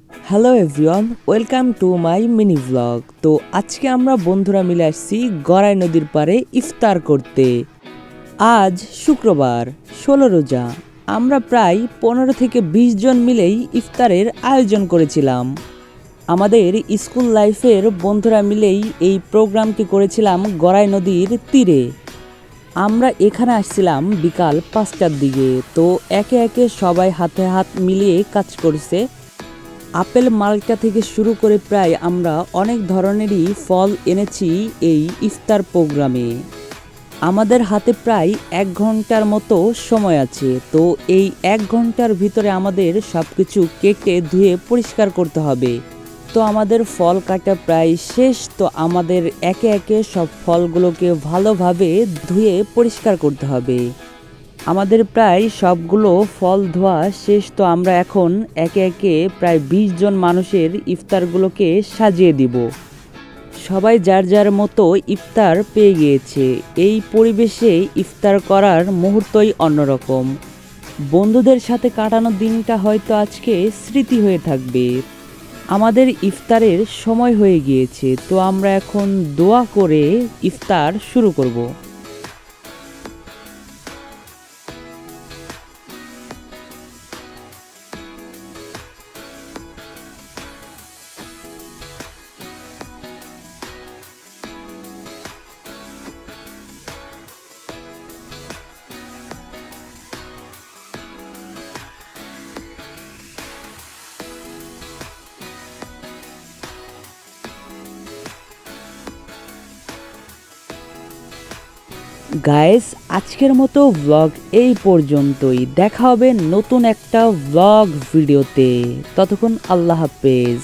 Hello everyone, welcome to my mini vlog. তো আজকে আমরা বন্ধুরা মিলে আসছি গড়াই নদীর পাড়ে ইফতার করতে। আজ শুক্রবার, ১৬ রোজা। আমরা প্রায় ১৫ থেকে ২০ জন মিলেই ইফতারের আয়োজন করেছিলাম। আমাদের স্কুল লাইফের বন্ধুরা মিলেই এই প্রোগ্রামটি করেছিলাম গড়াই নদীর তীরে। আমরা এখানে আসছিলাম বিকাল ৫টার দিকে। তো একে একে সবাই হাতে হাত মিলিয়ে কাজ করছে। আপেল মালটা থেকে শুরু করে প্রায় আমরা অনেক ধরনেরই ফল এনেছি এই ইফতার প্রোগ্রামে। আমাদের হাতে প্রায় ১ ঘন্টার মতো সময় আছে। তো এই ১ ঘন্টার ভিতরে আমাদের সব কিছু কেটে ধুয়ে পরিষ্কার করতে হবে। তো আমাদের ফল কাটা প্রায় শেষ। তো আমাদের একে একে সব ফলগুলোকে ভালোভাবে ধুয়ে পরিষ্কার করতে হবে। আমাদের প্রায় সবগুলো ফল ধোয়া শেষ। তো আমরা এখন একে একে প্রায় ২০ জন মানুষের ইফতারগুলোকে সাজিয়ে দিব। সবাই যার যার মতো ইফতার পেয়ে গিয়েছে। এই পরিবেশে ইফতার করার মুহূর্তই অন্যরকম। বন্ধুদের সাথে কাটানো দিনটা হয়তো আজকে স্মৃতি হয়ে থাকবে। আমাদের ইফতারের সময় হয়ে গিয়েছে। তো আমরা এখন দোয়া করে ইফতার শুরু করব। গাইস, আজকের মতো ভ্লগ এই পর্যন্তই। দেখা হবে নতুন একটা ভ্লগ ভিডিওতে। ততক্ষণ আল্লাহ হাফেজ।